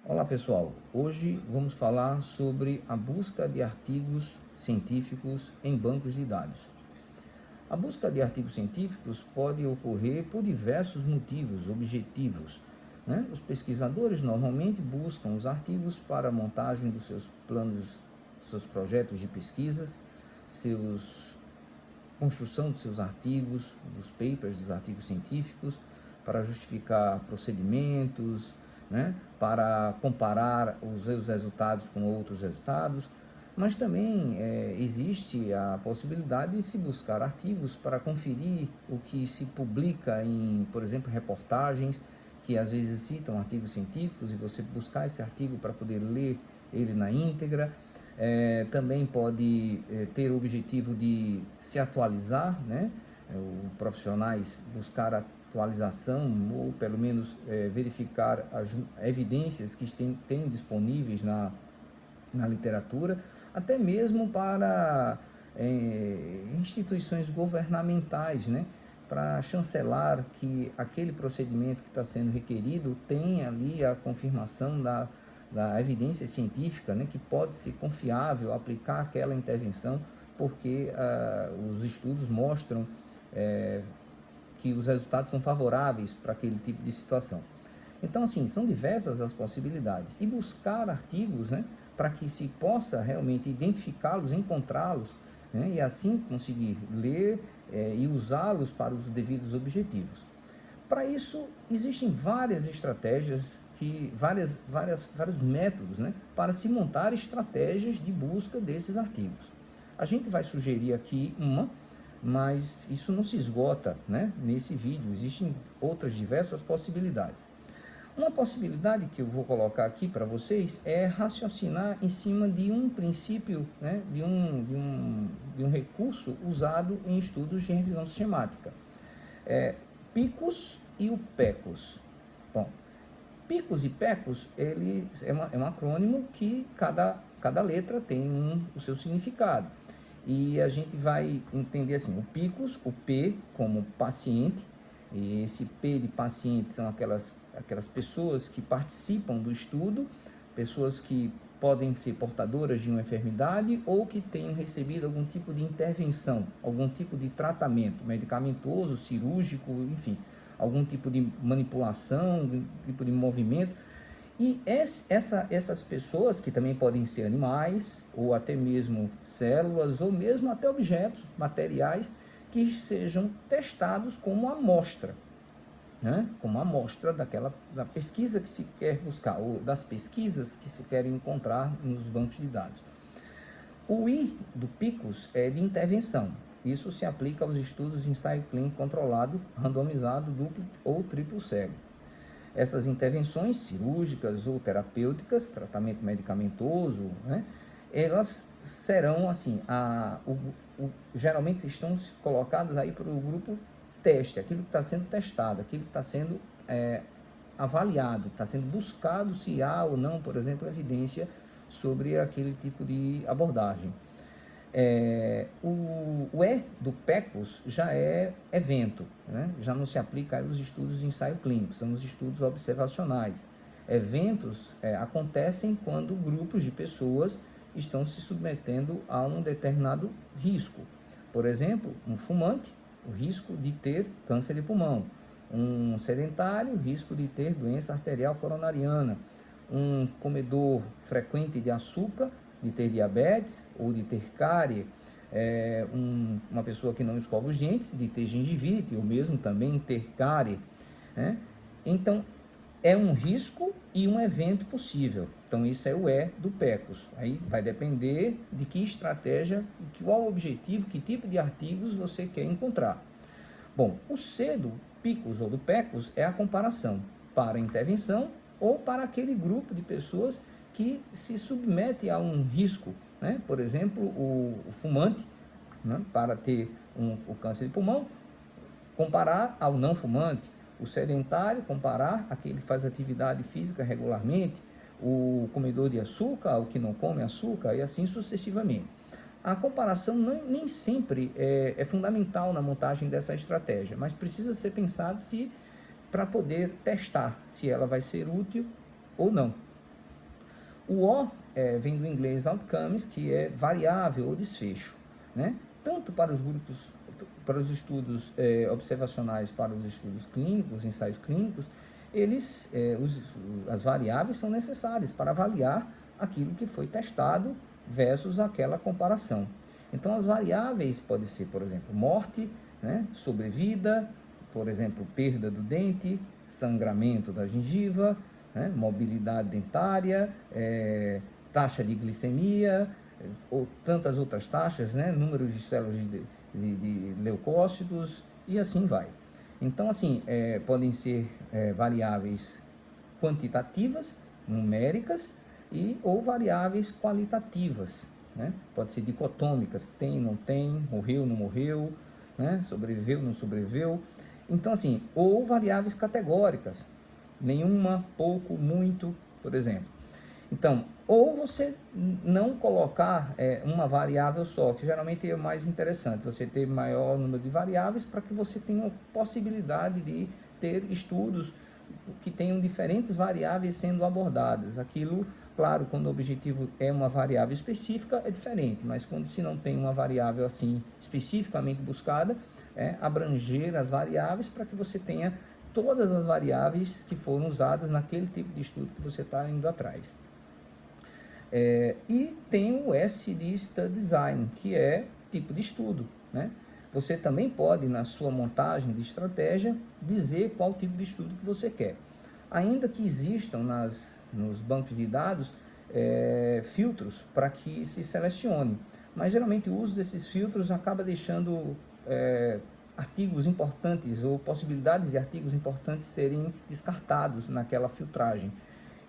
Olá pessoal, hoje vamos falar sobre a busca de artigos científicos em bancos de dados. A busca de artigos científicos pode ocorrer por diversos motivos objetivos, né? Os pesquisadores normalmente buscam os artigos para a montagem dos seus planos, seus projetos de pesquisas, construção de seus artigos, dos papers, dos artigos científicos, para justificar procedimentos, né, para comparar os seus resultados com outros resultados, mas também existe a possibilidade de se buscar artigos para conferir o que se publica em, por exemplo, reportagens que às vezes citam artigos científicos e você buscar esse artigo para poder ler ele na íntegra. Também pode ter o objetivo de se atualizar, né? Os profissionais buscar atualização ou pelo menos verificar as evidências que têm disponíveis na literatura, até mesmo para instituições governamentais, né? Para chancelar que aquele procedimento que está sendo requerido tenha ali a confirmação da evidência científica, né, que pode ser confiável aplicar aquela intervenção, porque os estudos mostram que os resultados são favoráveis para aquele tipo de situação. Então, assim, são diversas as possibilidades. E buscar artigos, né, para que se possa realmente identificá-los, encontrá-los, né, e assim conseguir ler e usá-los para os devidos objetivos. Para isso, existem várias estratégias, vários métodos, né, para se montar estratégias de busca desses artigos. A gente vai sugerir aqui uma, mas isso não se esgota, né, nesse vídeo. Existem outras diversas possibilidades. Uma possibilidade que eu vou colocar aqui para vocês é raciocinar em cima de um princípio, né, de um recurso usado em estudos de revisão sistemática. PICOS e o PECOS. Bom, PICOS e PECOS, ele é um acrônimo que cada letra tem o seu significado. E a gente vai entender assim, o PICOS, o P como paciente, e esse P de paciente são aquelas pessoas que participam do estudo, pessoas que podem ser portadoras de uma enfermidade ou que tenham recebido algum tipo de intervenção, algum tipo de tratamento medicamentoso, cirúrgico, enfim, algum tipo de manipulação, algum tipo de movimento. E essas pessoas, que também podem ser animais, ou até mesmo células, ou mesmo até objetos, materiais, que sejam testados como amostra, né? Como amostra da pesquisa que se quer buscar, ou das pesquisas que se querem encontrar nos bancos de dados. O I do PICOS é de intervenção. Isso se aplica aos estudos de ensaio clínico controlado, randomizado, duplo ou triplo cego. Essas intervenções cirúrgicas ou terapêuticas, tratamento medicamentoso, né, elas serão assim, geralmente estão colocadas aí para o grupo teste, aquilo que está sendo testado, aquilo que está sendo avaliado, está sendo buscado se há ou não, por exemplo, evidência sobre aquele tipo de abordagem. O E do PECOS já é evento, né? Já não se aplica aos estudos de ensaio clínico, são os estudos observacionais. Eventos acontecem quando grupos de pessoas estão se submetendo a um determinado risco. Por exemplo, um fumante, o risco de ter câncer de pulmão. Um sedentário, o risco de ter doença arterial coronariana. Um comedor frequente de açúcar, de ter diabetes ou de ter cárie. Uma pessoa que não escova os dentes, de ter gengivite ou mesmo também ter cárie, né? Então, é um risco e um evento possível. Então, isso é o E do PECOS. Aí vai depender de que estratégia e qual objetivo, que tipo de artigos você quer encontrar. Bom, o C do PICOS ou do PECOS é a comparação para intervenção ou para aquele grupo de pessoas que se submete a um risco, né? Por exemplo, o fumante, né, para ter o câncer de pulmão, comparar ao não fumante. O sedentário, comparar aquele que faz atividade física regularmente. O comedor de açúcar, o que não come açúcar, e assim sucessivamente. A comparação nem sempre é fundamental na montagem dessa estratégia, mas precisa ser pensado para poder testar se ela vai ser útil ou não. O O vem do inglês outcomes, que é variável ou desfecho, né? Tanto para os grupos, para os estudos observacionais, para os estudos clínicos, ensaios clínicos, as variáveis são necessárias para avaliar aquilo que foi testado versus aquela comparação. Então, as variáveis podem ser, por exemplo, morte, né, sobrevida, por exemplo, perda do dente, sangramento da gengiva, né, mobilidade dentária, taxa de glicemia, ou tantas outras taxas, né, números de células de leucócitos e assim vai. Então, assim, podem ser variáveis quantitativas, numéricas, ou variáveis qualitativas, né? Pode ser dicotômicas, tem, não tem, morreu, não morreu, né? Sobreviveu, não sobreviveu. Então, assim, ou variáveis categóricas, nenhuma, pouco, muito, por exemplo. Então, ou você não colocar uma variável só, que geralmente é mais interessante, você ter maior número de variáveis para que você tenha possibilidade de ter estudos que tenham diferentes variáveis sendo abordadas. Aquilo, claro, quando o objetivo é uma variável específica, é diferente, mas quando se não tem uma variável assim especificamente buscada, abranger as variáveis para que você tenha todas as variáveis que foram usadas naquele tipo de estudo que você está indo atrás. E tem o S de Study Design, que é tipo de estudo, né? Você também pode, na sua montagem de estratégia, dizer qual tipo de estudo que você quer. Ainda que existam nos bancos de dados filtros para que se selecione, mas geralmente o uso desses filtros acaba deixando artigos importantes ou possibilidades de artigos importantes serem descartados naquela filtragem.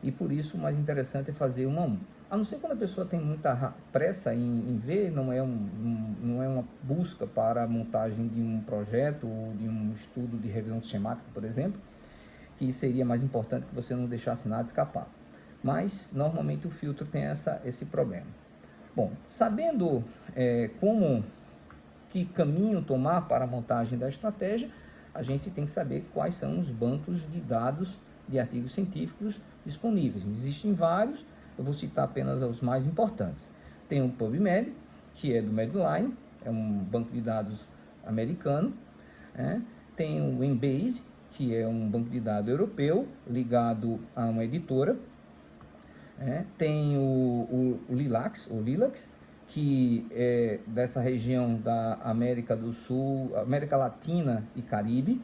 E por isso o mais interessante é fazer um a um. A não ser quando a pessoa tem muita pressa em ver, não é uma busca para a montagem de um projeto ou de um estudo de revisão sistemática, por exemplo, que seria mais importante que você não deixasse nada escapar. Mas, normalmente, o filtro tem esse problema. Bom, sabendo que caminho tomar para a montagem da estratégia, a gente tem que saber quais são os bancos de dados de artigos científicos disponíveis. Existem vários, eu vou citar apenas os mais importantes. Tem o PubMed, que é do Medline, é um banco de dados americano. Tem o Embase, que é um banco de dados europeu ligado a uma editora. Tem o Lilacs, que é dessa região da América do Sul, América Latina e Caribe,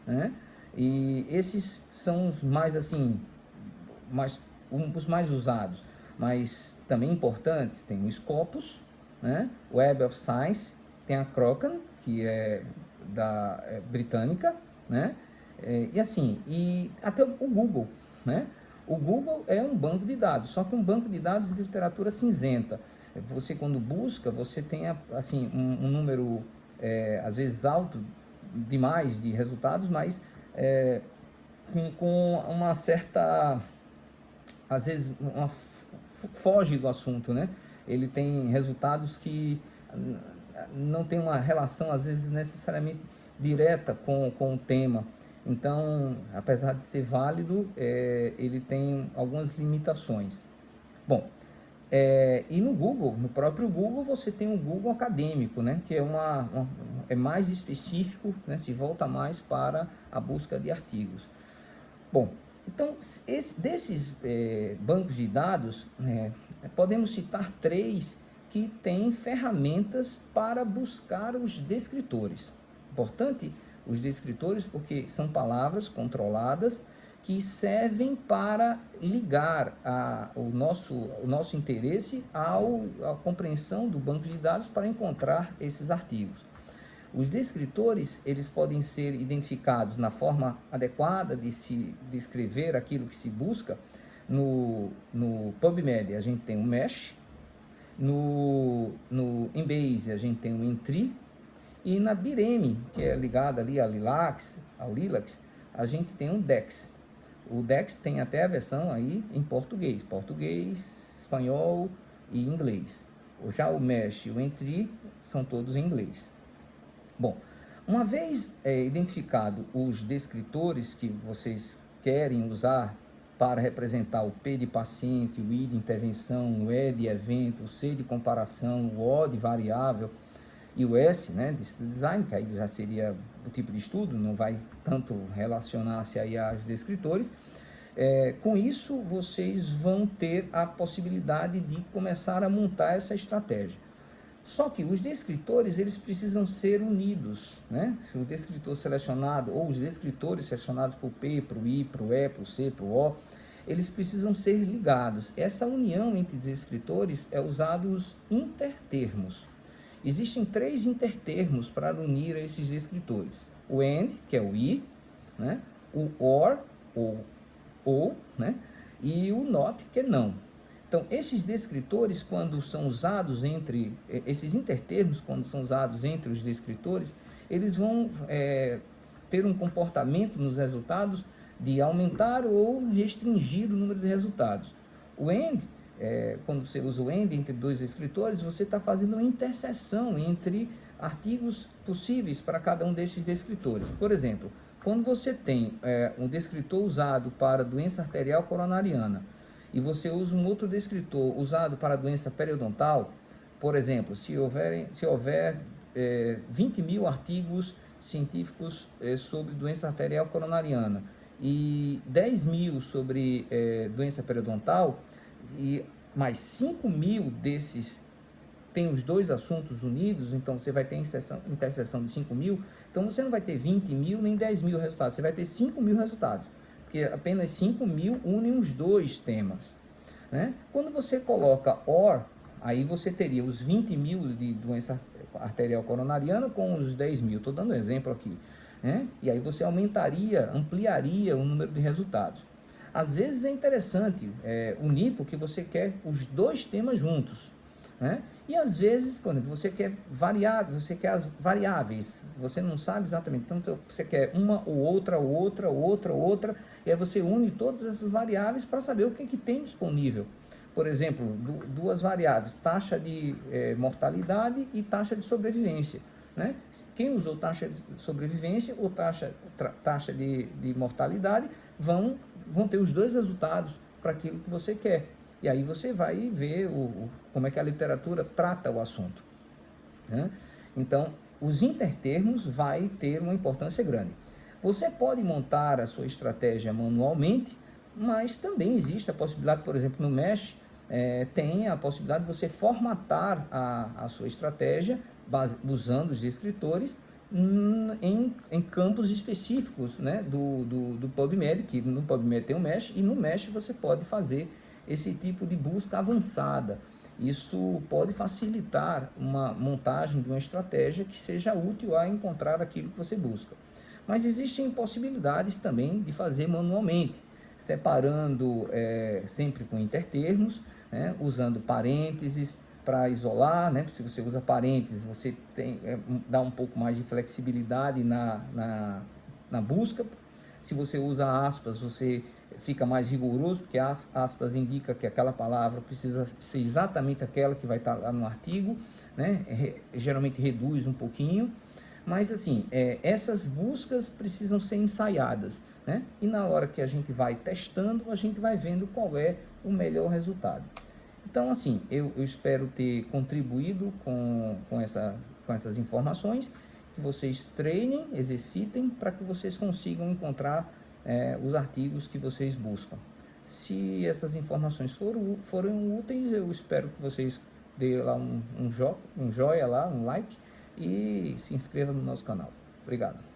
né? E esses são os mais assim, os mais usados, mas também importantes. Tem o Scopus, né? Web of Science, tem a Cochrane, que é britânica, né? E assim, e até o Google, né? O Google é um banco de dados, só que um banco de dados de literatura cinzenta. Você, quando busca, você tem assim, um número, às vezes, alto demais de resultados, mas com uma certa, às vezes, foge do assunto, né? Ele tem resultados que não tem uma relação, às vezes, necessariamente direta com o tema. Então, apesar de ser válido, ele tem algumas limitações. Bom, e no Google, no próprio Google, você tem o Google acadêmico, né, que é mais específico, né, se volta mais para a busca de artigos. Bom, então, desses bancos de dados, podemos citar 3 que têm ferramentas para buscar os descritores. Importante os descritores porque são palavras controladas que servem para ligar o nosso interesse à compreensão do banco de dados para encontrar esses artigos. Os descritores, eles podem ser identificados na forma adequada de se descrever aquilo que se busca. No PubMed a gente tem o Mesh, no Embase a gente tem o Entry, e na Bireme, que é ligada ali ao Lilacs, a gente tem o Dex. O Dex tem até a versão aí em português, espanhol e inglês. Já o Mesh e o Entry são todos em inglês. Bom, uma vez identificado os descritores que vocês querem usar para representar o P de paciente, o I de intervenção, o E de evento, o C de comparação, o O de variável e o S, né, de design, que aí já seria o tipo de estudo, não vai tanto relacionar-se aí aos descritores. Com isso, vocês vão ter a possibilidade de começar a montar essa estratégia. Só que os descritores, eles precisam ser unidos, né? Se o descritor selecionado, ou os descritores selecionados para o P, para o I, para o E, para o C, para o O, eles precisam ser ligados. Essa união entre descritores é usado os intertermos. Existem 3 intertermos para unir esses descritores. O AND, que é o I, né? O OR, ou, né? E o NOT, que é não. Então, esses descritores, quando são usados esses intertermos, quando são usados entre os descritores, eles vão ter um comportamento nos resultados de aumentar ou restringir o número de resultados. O AND, quando você usa o AND entre 2 descritores, você está fazendo uma interseção entre artigos possíveis para cada um desses descritores. Por exemplo, quando você tem um descritor usado para doença arterial coronariana, e você usa um outro descritor usado para a doença periodontal, por exemplo, se houver 20 mil artigos científicos sobre doença arterial coronariana e 10 mil sobre doença periodontal, e mais 5 mil desses tem os 2 assuntos unidos, então você vai ter interseção de 5 mil, então você não vai ter 20 mil nem 10 mil resultados, você vai ter 5 mil resultados, porque apenas 5 mil unem os 2 temas, né? Quando você coloca OR, aí você teria os 20 mil de doença arterial coronariana com os 10 mil, estou dando um exemplo aqui, né? E aí você ampliaria o número de resultados. Às vezes é interessante unir, porque você quer os 2 temas juntos, né? E às vezes, por exemplo, você quer as variáveis, você não sabe exatamente, então você quer uma ou outra, e aí você une todas essas variáveis para saber o que tem disponível. Por exemplo, 2 variáveis, taxa de mortalidade e taxa de sobrevivência, né? Quem usou taxa de sobrevivência ou taxa de mortalidade vão ter os 2 resultados para aquilo que você quer. E aí você vai ver como é que a literatura trata o assunto, né? Então, os intertermos vai ter uma importância grande. Você pode montar a sua estratégia manualmente, mas também existe a possibilidade, por exemplo, no Mesh, tem a possibilidade de você formatar a sua estratégia usando os descritores em campos específicos, né, do PubMed, que no PubMed tem o Mesh, e no Mesh você pode fazer esse tipo de busca avançada. Isso pode facilitar uma montagem de uma estratégia que seja útil a encontrar aquilo que você busca. Mas existem possibilidades também de fazer manualmente, separando sempre com intertermos, né, usando parênteses para isolar, né? Se você usa parênteses, você dá um pouco mais de flexibilidade na busca. Se você usa aspas, você fica mais rigoroso, porque aspas indica que aquela palavra precisa ser exatamente aquela que vai estar lá no artigo, né? Geralmente reduz um pouquinho, mas assim, essas buscas precisam ser ensaiadas, né? E na hora que a gente vai testando, a gente vai vendo qual é o melhor resultado. Então, assim, eu espero ter contribuído com essas informações, que vocês treinem, exercitem, para que vocês consigam encontrar os artigos que vocês buscam. Se essas informações forem úteis, eu espero que vocês dêem lá um joinha, lá, um like, e se inscrevam no nosso canal. Obrigado.